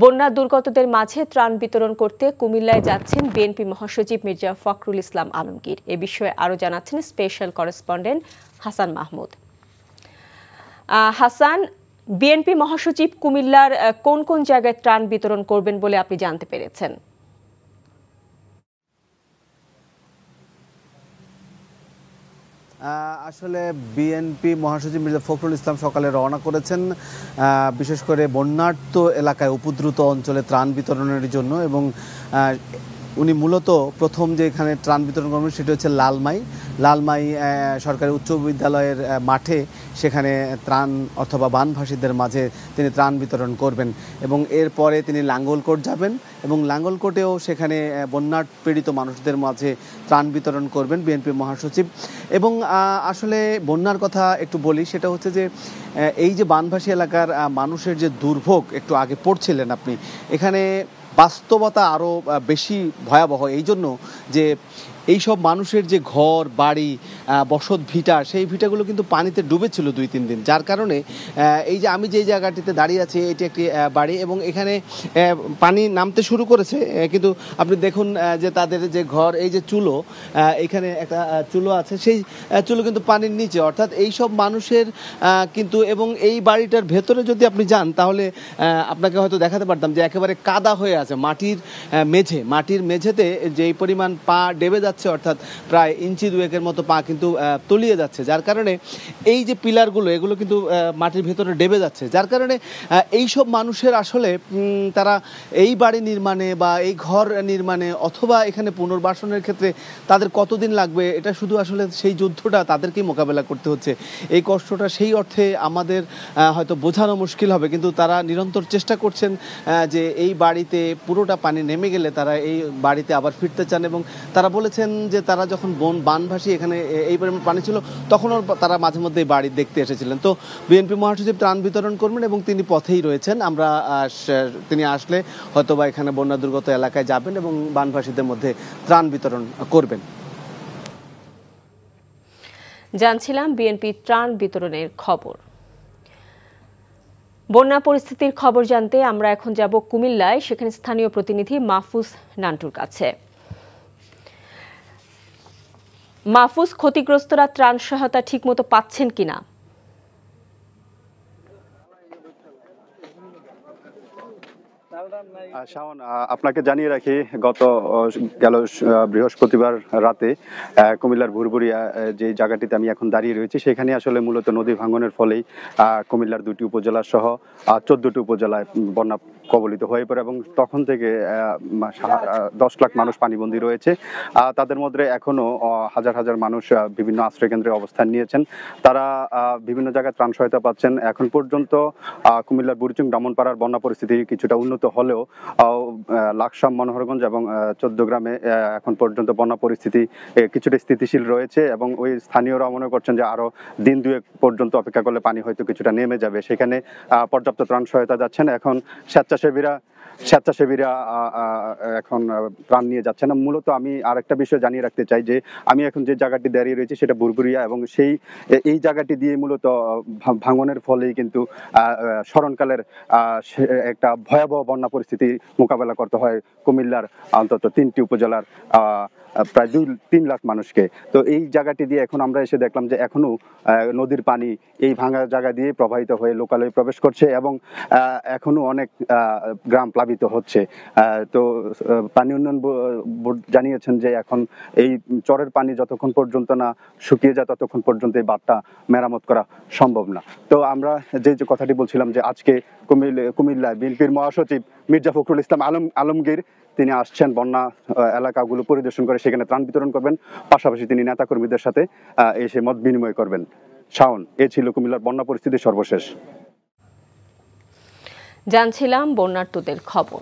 বন্যা দুর্গতদের মাঝে ত্রাণ বিতরণ করতে কুমিল্লায় যাচ্ছেন বিএনপি মহাসচিব মির্জা ফখরুল ইসলাম আলমগীর। এ বিষয়ে আরও জানাচ্ছেন special correspondent Hasan Mahmud. Hasan, BNP মহাসচিব কুমিল্লার কোন কোন জায়গায় ত্রাণ বিতরণ করবেন বলে আপনি জানতে পেরেছেন? আসলে বিএনপি মহাসচিব মির্জা ফখরুল ইসলাম সকালে রওনা করেছেন বিশেষ করে বন্যার্ত এলাকায় উপদ্রুত অঞ্চলে ত্রাণ বিতরণের জন্য, এবং উনি মূলত প্রথম যে এখানে ত্রাণ বিতরণ করবেন সেটি হচ্ছে লালমাই সরকারি উচ্চ বিদ্যালয়ের মাঠে। সেখানে ত্রাণ অথবা বানভাসীদের মাঝে তিনি ত্রাণ বিতরণ করবেন এবং এরপরে তিনি লাঙ্গলকোট যাবেন এবং লাঙ্গলকোটেও সেখানে বন্যা পীড়িত মানুষদের মাঝে ত্রাণ বিতরণ করবেন বিএনপি মহাসচিব। এবং আসলে বন্যার কথা একটু বলি, সেটা হচ্ছে যে এই যে বানভাসী এলাকার মানুষের যে দুর্ভোগ একটু আগে পড়ছিলেন আপনি, এখানে বাস্তবতা আরও বেশি ভয়াবহ এই জন্য যে এইসব মানুষের যে ঘর বাড়ি বসত ভিটা, সেই ভিটাগুলো কিন্তু পানিতে ডুবেছিল 2-3 দিন, যার কারণে এই যে আমি যেই জায়গাটিতে দাঁড়িয়ে আছি এটি একটি বাড়ি এবং এখানে পানি নামতে শুরু করেছে, কিন্তু আপনি দেখুন যে তাদের যে ঘর, এই যে চুলো, এখানে একটা চুলো আছে, সেই চুলো কিন্তু পানির নিচে, অর্থাৎ এইসব মানুষের কিন্তু, এবং এই বাড়িটার ভেতরে যদি আপনি যান তাহলে আপনাকে হয়তো দেখাতে পারতাম যে একেবারে কাদা হয়ে আছে, মাটির মেঝেতে যেই পরিমাণ পা ডেবে যাচ্ছে, অর্থাৎ প্রায় ইঞ্চি 2-1 মতো পা কিন্তু তলিয়ে যাচ্ছে, যার কারণে এই যে পিলারগুলো এগুলো কিন্তু মাটির ভেতরে ডেবে যাচ্ছে, যার কারণে এইসব মানুষের আসলে তারা এই বাড়ি নির্মাণে বা এই ঘর নির্মাণে অথবা এখানে পুনর্বাসনের ক্ষেত্রে তাদের কতদিন লাগবে, এটা শুধু আসলে সেই যুদ্ধটা তাদেরকেই মোকাবেলা করতে হচ্ছে। এই কষ্টটা সেই অর্থে আমাদের হয়তো বোঝানো মুশকিল হবে, কিন্তু তারা নিরন্তর চেষ্টা করছেন যে এই বাড়িতে পুরোটা পানি নেমে গেলে তারা এই বাড়িতে আবার ফিরতে চান। এবং তারা বলেছেন যে তারা যখন বানভাসী এখানে এই পরিমাণ পানি ছিল তখনও তারা মাঝে মধ্যে এই বাড়ি দেখতে এসেছিলেন। তো বিএনপি মহাসচিব ত্রাণ বিতরণ করবেন এবং তিনি পথেই রয়েছেন। তিনি আসলে হয়তোবা এখানে বন্যা দুর্গত এলাকায় যাবেন এবং বানভাসীদের মধ্যে ত্রাণ বিতরণ করবেন। জানছিলাম বিএনপি ত্রাণ বিতরণের খবর। বন্যা পরিস্থিতির খবর জানতে আমরা এখন যাব কুমিল্লায়, সেখানে স্থানীয় প্রতিনিধি মাহফুজ নান্টুর কাছে। মাহফুজ, ক্ষতিগ্রস্তরা ত্রাণ সহায়তা ঠিকমতো পাচ্ছেন কিনা? শাওন, আপনাকে জানিয়ে রাখি, গেল বৃহস্পতিবার রাতে কুমিল্লার ভুরভুরিয়া যে জায়গাটিতে আমি এখন দাঁড়িয়ে রয়েছি, সেখানে আসলে মূলত নদী ভাঙনের ফলেই কুমিল্লার 2টি উপজেলা সহ 14টি উপজেলায় বন্যা কবলিত হয়ে পড়ে এবং তখন থেকে 10 লাখ মানুষ পানিবন্দী রয়েছে। তাদের মধ্যে এখনো হাজার হাজার মানুষ বিভিন্ন আশ্রয়কেন্দ্রে অবস্থান নিয়েছেন। তারা বিভিন্ন জায়গায় ত্রাণ সহায়তা পাচ্ছেন। এখন পর্যন্ত কুমিল্লার বুড়িচং ব্রাহ্মণপাড়ার বন্যা পরিস্থিতি কিছুটা উন্নত হলেও লাকসাম, মনোহরগঞ্জ এবং 14 গ্রামে এখন পর্যন্ত বন্যা পরিস্থিতি কিছুটা স্থিতিশীল রয়েছে এবং ওই স্থানীয়রা মনে করছেন যে আরো দিন 2 পর্যন্ত অপেক্ষা করলে পানি হয়তো কিছুটা নেমে যাবে। সেখানে পর্যাপ্ত ত্রাণ সহায়তা যাচ্ছেন। এখন স্বেচ্ছাসেবীরা এখন ত্রাণ নিয়ে যাচ্ছেন। মূলত আমি আরেকটা বিষয় জানিয়ে রাখতে চাই যে আমি এখন যে জায়গাটি দাঁড়িয়ে রয়েছি সেটা ভুরভুরিয়া এবং এই জায়গাটি দিয়ে মূলত ভাঙনের ফলেই কিন্তু স্মরণকালের একটা ভয়াবহ বন্যা পরিস্থিতি মোকাবেলা করতে হয় কুমিল্লার অন্তত 3টি উপজেলার প্রায় 2-3 লাখ মানুষকে। তো এই জায়গাটি দিয়ে এখন আমরা এসে দেখলাম যে এখনো নদীর পানি এই ভাঙা জায়গা দিয়ে প্রবাহিত হয়ে লোকালয়ে প্রবেশ করছে এবং এখনো অনেক গ্রাম প্লাবিত হচ্ছে। তো পানি উন্নয়ন বোর্ড জানিয়েছেন যে এখন এই চরের পানি যতক্ষণ পর্যন্ত না শুকিয়ে যায় ততক্ষণ পর্যন্ত এই বাঁধটা মেরামত করা সম্ভব না। তো আমরা যে কথাটি বলছিলাম যে আজকে কুমিল্লায় বিএনপির মহাসচিব মির্জা ফখরুল ইসলাম আলমগীর তিনি আসছেন বন্যা এলাকাগুলো পরিদর্শন করে সেখানে ত্রাণ বিতরণ করবেন, পাশাপাশি তিনি নেতাকর্মীদের সাথে এসে মত বিনিময় করবেন। শাওন, এ ছিল কুমিল্লার বন্যা পরিস্থিতি সর্বশেষ। জানছিলাম বন্যার্তদের খবর।